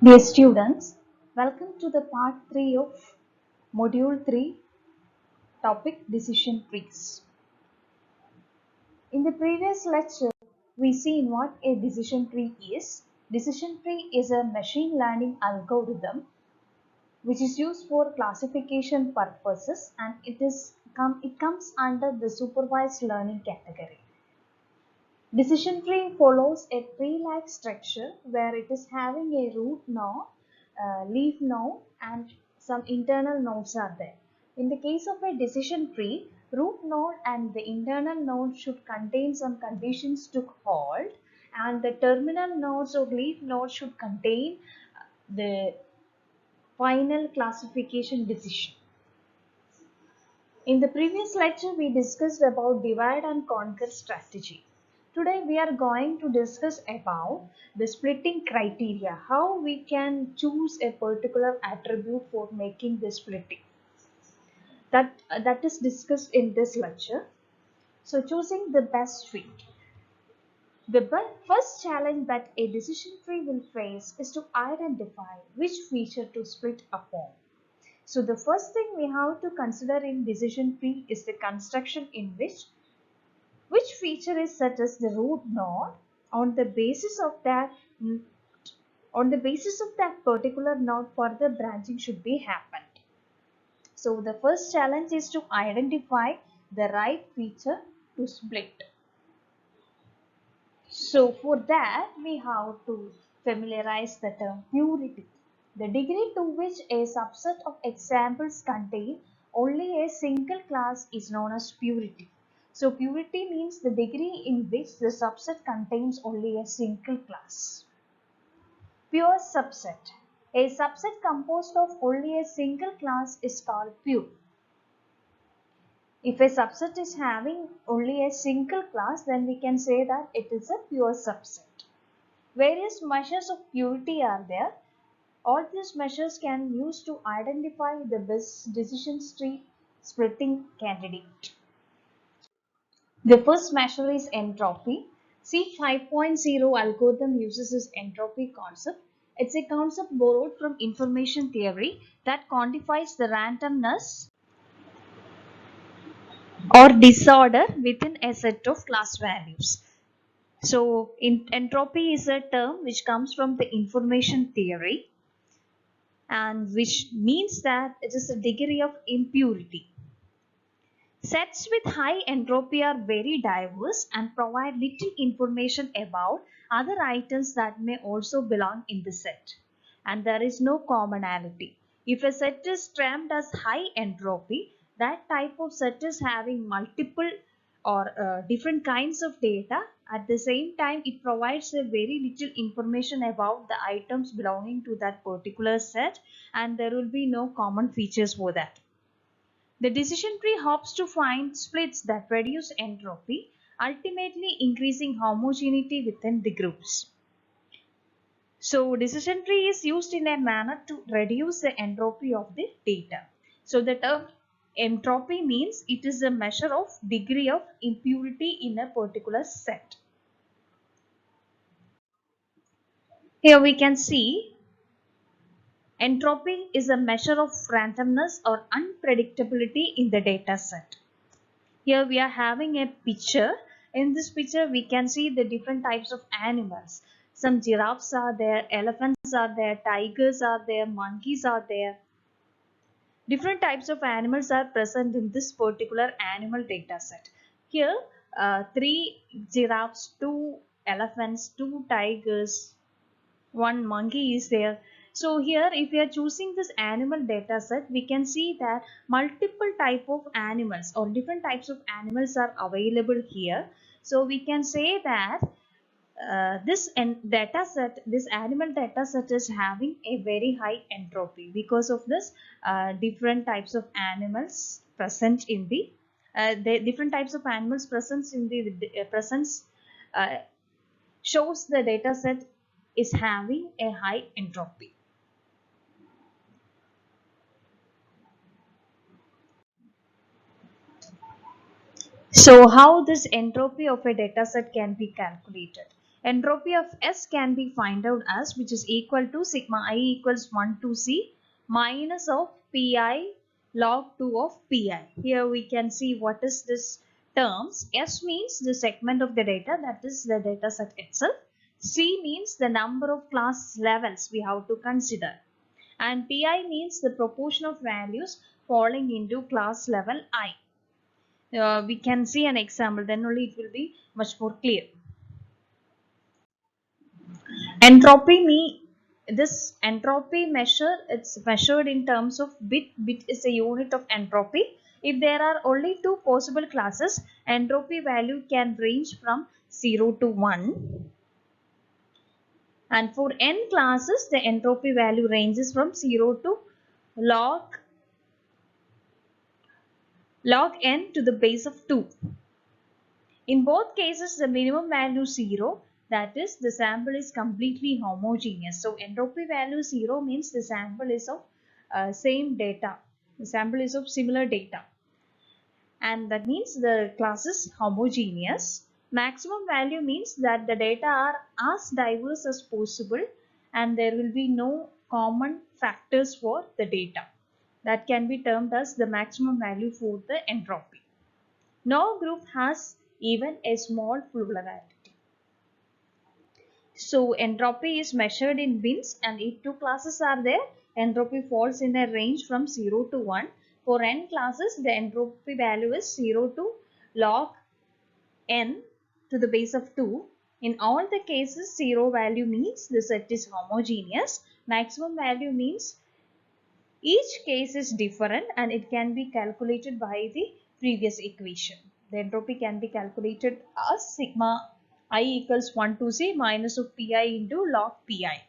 Dear students, welcome to the part 3 of module 3 topic decision trees. In the previous lecture, we seen what a decision tree is. Decision tree is a machine learning algorithm which is used for classification purposes and it comes under the supervised learning category. Decision tree follows a tree-like structure where it is having a root node, leaf node and some internal nodes are there. In the case of a decision tree, root node and the internal node should contain some conditions to hold, and the terminal nodes or leaf nodes should contain the final classification decision. In the previous lecture, we discussed about divide and conquer strategy. Today, we are going to discuss about the splitting criteria, how we can choose a particular attribute for making the splitting. That is discussed in this lecture. So, choosing the best fit. The first challenge that a decision tree will face is to identify which feature to split upon. So the first thing we have to consider in decision tree is the construction in which feature is set as the root node. On the basis of that particular node, further branching should be happened. So the first challenge is to identify the right feature to split. So for that we have to familiarize the term purity. The degree to which a subset of examples contain only a single class is known as purity. So purity means the degree in which the subset contains only a single class. Pure subset. A subset composed of only a single class is called pure. If a subset is having only a single class, then we can say that it is a pure subset. Various measures of purity are there. All these measures can be used to identify the best decision tree splitting candidate. The first measure is entropy. C 5.0 algorithm uses this entropy concept. It's a concept borrowed from information theory that quantifies the randomness or disorder within a set of class values. So, entropy is a term which comes from the information theory and which means that it is a degree of impurity. Sets with high entropy are very diverse and provide little information about other items that may also belong in the set. And there is no commonality. If a set is termed as high entropy, that type of set is having multiple or different kinds of data. At the same time, it provides a very little information about the items belonging to that particular set, and there will be no common features for that. The decision tree hopes to find splits that reduce entropy, ultimately increasing homogeneity within the groups. So decision tree is used in a manner to reduce the entropy of the data. So the term entropy means it is a measure of degree of impurity in a particular set. Here we can see entropy is a measure of randomness or unpredictability in the data set. Here we are having a picture. In this picture we can see the different types of animals. Some giraffes are there, elephants are there, tigers are there, monkeys are there. Different types of animals are present in this particular animal data set. Here 3 giraffes, 2 elephants, 2 tigers, 1 monkey is there. So here if we are choosing this animal data set, we can see that multiple type of animals or different types of animals are available here. So we can say that this animal data set is having a very high entropy because of this different types of animals present in the different types of animals presence in the presence shows the data set is having a high entropy. So how this entropy of a data set can be calculated? Entropy of S can be found out as, which is equal to sigma I equals 1 to C minus of Pi log 2 of Pi. Here we can see what is this terms. S means the segment of the data, that is the data set itself. C means the number of class levels we have to consider. And Pi means the proportion of values falling into class level I. We can see an example, then only it will be much more clear. This entropy measure, it's measured in terms of bit. Bit is a unit of entropy. If there are only two possible classes, entropy value can range from 0 to 1. And for n classes, the entropy value ranges from 0 to log n to the base of 2. In both cases, the minimum value 0, that is, the sample is completely homogeneous. So entropy value 0 means the sample is of same data. The sample is of similar data. And that means the class is homogeneous. Maximum value means that the data are as diverse as possible and there will be no common factors for the data. That can be termed as the maximum value for the entropy. No group has even a small plurality. So entropy is measured in bins, and if two classes are there, entropy falls in a range from 0 to 1. For n classes, the entropy value is 0 to log n to the base of 2. In all the cases, 0 value means the set is homogeneous. Maximum value means each case is different and it can be calculated by the previous equation. The entropy can be calculated as sigma I equals 1 to C minus of Pi into log Pi.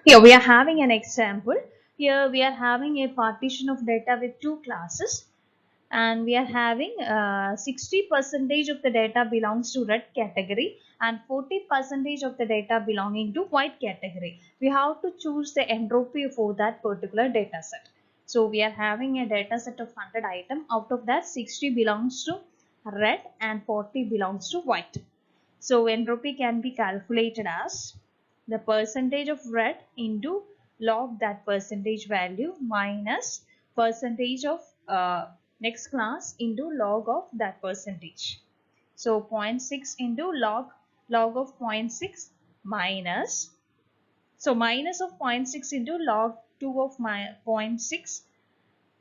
Here we are having an example. Here we are having a partition of data with two classes and we are having 60% of the data belongs to red category and 40% of the data belonging to white category. We have to choose the entropy for that particular data set. So we are having a data set of 100 items. Out of that, 60 belongs to red and 40 belongs to white. So entropy can be calculated as the percentage of red into log that percentage value minus percentage of next class into log of that percentage. So 0.6 into log of 0.6 minus, so minus of 0.6 into log 2 of 0.6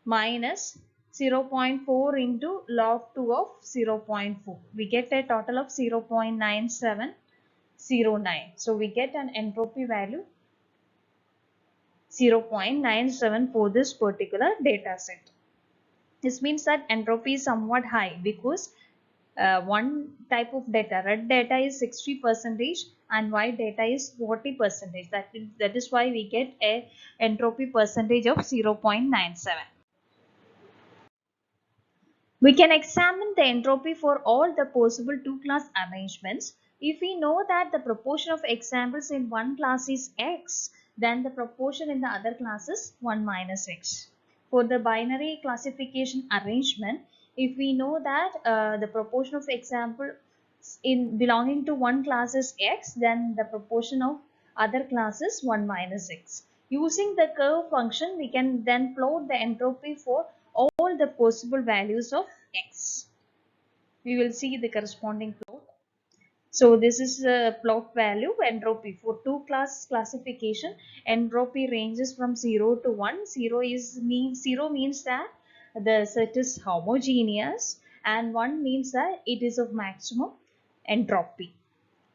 minus 0.4 into log 2 of 0.4. We get a total of 0.9709. So we get an entropy value 0.97 for this particular data set. This means that entropy is somewhat high because one type of data, red data is 60% and white data is 40%. That is why we get a entropy percentage of 0.97. We can examine the entropy for all the possible two-class arrangements. If we know that the proportion of examples in one class is x, then the proportion in the other class is 1 minus x. For the binary classification arrangement, if we know that the proportion of examples in belonging to one class is x, then the proportion of other class is 1 minus x. Using the curve function, we can then plot the entropy for all the possible values of x. We will see the corresponding plot. So this is the plot value entropy for two class classification. Entropy ranges from 0 to 1. 0 means that the set is homogeneous and 1 means that it is of maximum entropy.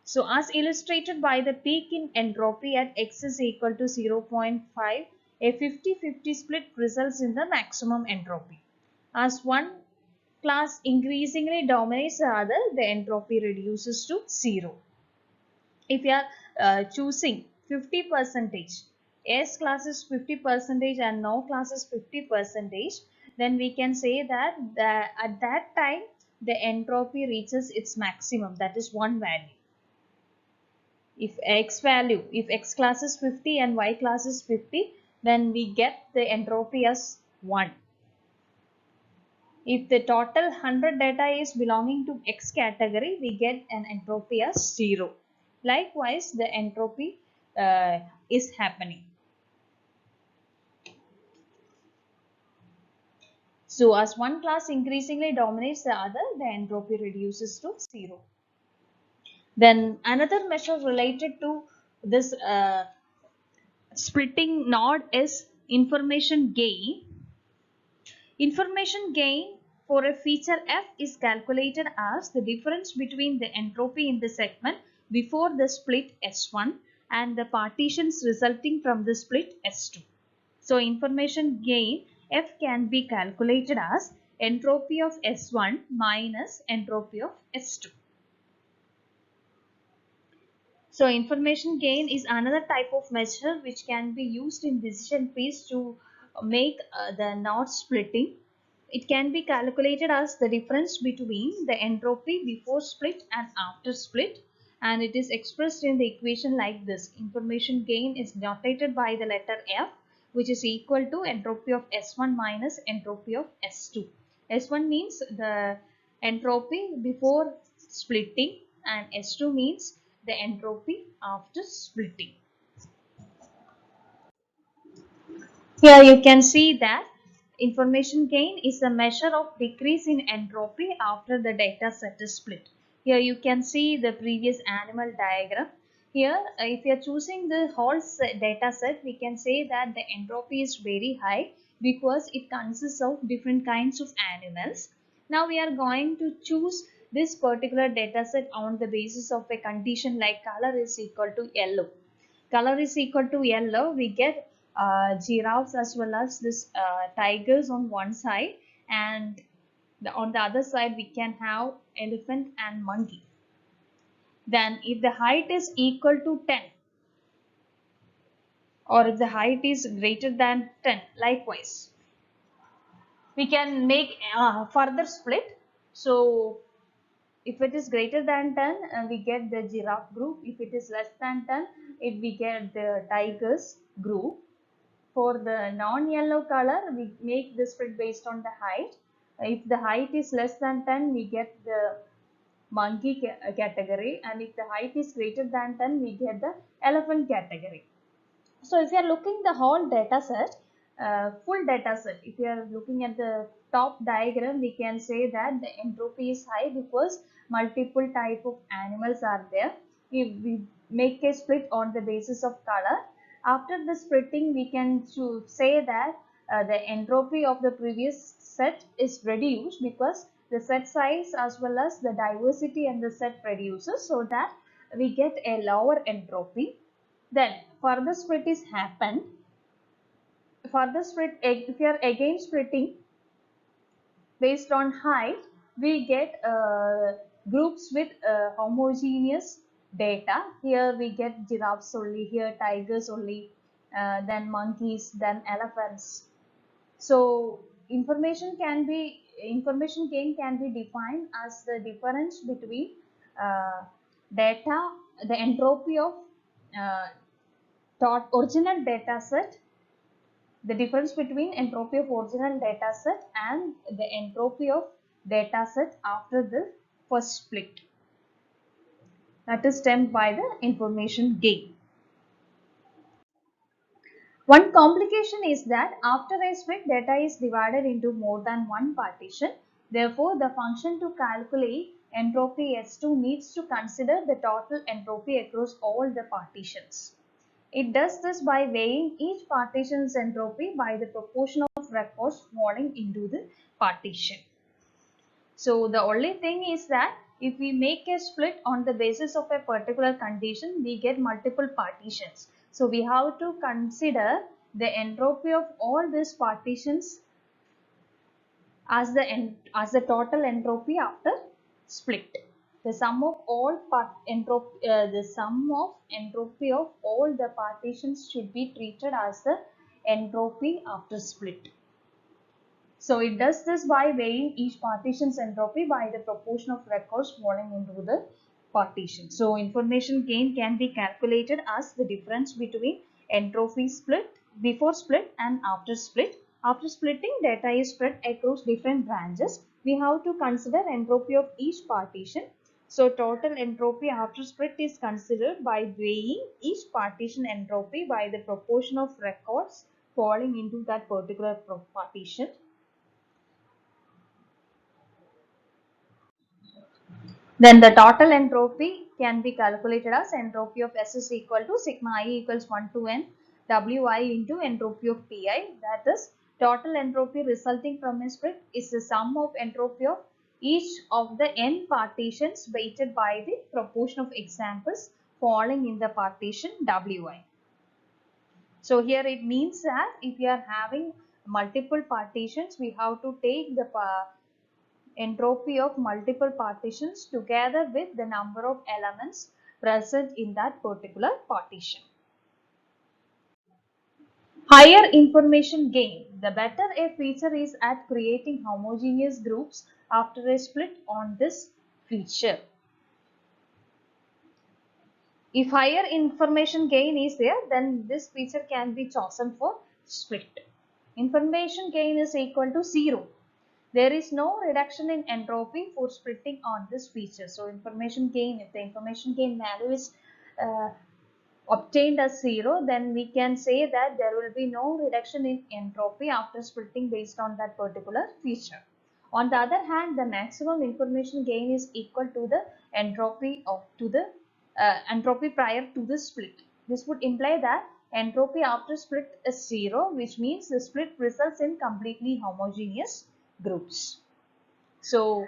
So as illustrated by the peak in entropy at x is equal to 0.5, a 50-50 split results in the maximum entropy. As one class increasingly dominates the other, the entropy reduces to 0. If you are choosing 50%, S class is 50% and no class is 50%, then we can say that at that time the entropy reaches its maximum, that is one value. If x class is 50 and y class is 50, then we get the entropy as 1. If the total 100 data is belonging to X category, we get an entropy as 0. Likewise, the entropy is happening. So as one class increasingly dominates the other, the entropy reduces to 0. Then another measure related to this splitting node is information gain. Information gain for a feature f is calculated as the difference between the entropy in the segment before the split S1 and the partitions resulting from the split S2. So information gain f can be calculated as entropy of S1 minus entropy of S2. So information gain is another type of measure which can be used in decision trees to make the node splitting. It can be calculated as the difference between the entropy before split and after split, and it is expressed in the equation like this. Information gain is notated by the letter F, which is equal to entropy of S1 minus entropy of S2. S1 means the entropy before splitting and S2 means the entropy after splitting. Here you can see that information gain is a measure of decrease in entropy after the data set is split. Here you can see the previous animal diagram. Here if you are choosing the whole data set, we can say that the entropy is very high because it consists of different kinds of animals. Now we are going to choose this particular data set on the basis of a condition like color is equal to yellow. Color is equal to yellow, we get giraffes as well as this tigers on one side, and on the other side we can have elephant and monkey. Then if the height is equal to 10 or if the height is greater than 10, likewise we can make further split. So if it is greater than 10, we get the giraffe group. If it is less than 10, we get the tigers group. For the non-yellow color, we make the split based on the height. If the height is less than 10, we get the monkey category, and if the height is greater than 10, we get the elephant category. So if you are looking the whole data set, full data set, if you are looking at the top diagram, we can say that the entropy is high because multiple type of animals are there. If we make a split on the basis of color, after the splitting, we can say that the entropy of the previous set is reduced because the set size as well as the diversity and the set reduces, so that we get a lower entropy. Then further split is happened. Further split, if you are again splitting based on height, we get groups with homogeneous data. Here we get giraffes only, here tigers only, then monkeys, then elephants. So information gain can be defined as the difference between data, the entropy of uh, original data set, the difference between entropy of original data set and the entropy of data set after the first split, that is termed by the information gain. One complication is that after a split, data is divided into more than one partition. Therefore, the function to calculate entropy S2 needs to consider the total entropy across all the partitions. It does this by weighing each partition's entropy by the proportion of records falling into the partition. So the only thing is that if we make a split on the basis of a particular condition, we get multiple partitions. So we have to consider the entropy of all these partitions as the total entropy after split. The sum of all the sum of entropy of all the partitions should be treated as the entropy after split. So it does this by weighing each partition's entropy by the proportion of records falling into the partition. So information gain can be calculated as the difference between entropy split before split and after split. After splitting, data is spread across different branches. We have to consider entropy of each partition. So total entropy after split is considered by weighing each partition entropy by the proportion of records falling into that particular partition. Then the total entropy can be calculated as entropy of S is equal to sigma I equals 1 to n Wi into entropy of Pi. That is, total entropy resulting from a split is the sum of entropy of each of the n partitions weighted by the proportion of examples falling in the partition Wi. So here it means that if you are having multiple partitions, we have to take the entropy of multiple partitions together with the number of elements present in that particular partition. Higher information gain. The better a feature is at creating homogeneous groups after a split on this feature. If higher information gain is there, then this feature can be chosen for split. Information gain is equal to 0. There is no reduction in entropy for splitting on this feature. So information gain, if the information gain value is obtained as 0, then we can say that there will be no reduction in entropy after splitting based on that particular feature. On the other hand, the maximum information gain is equal to the entropy entropy prior to the split. This would imply that entropy after split is 0, which means the split results in completely homogeneous groups. So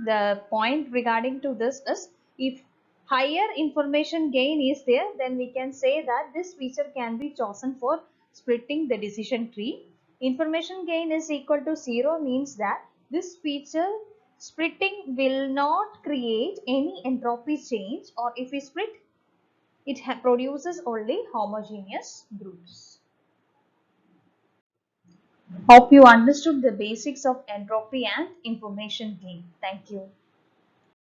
the point regarding to this is, if higher information gain is there, then we can say that this feature can be chosen for splitting the decision tree. Information gain is equal to 0 means that this feature splitting will not create any entropy change, or if we split, it produces only homogeneous groups. Hope you understood the basics of entropy and information gain. Thank you.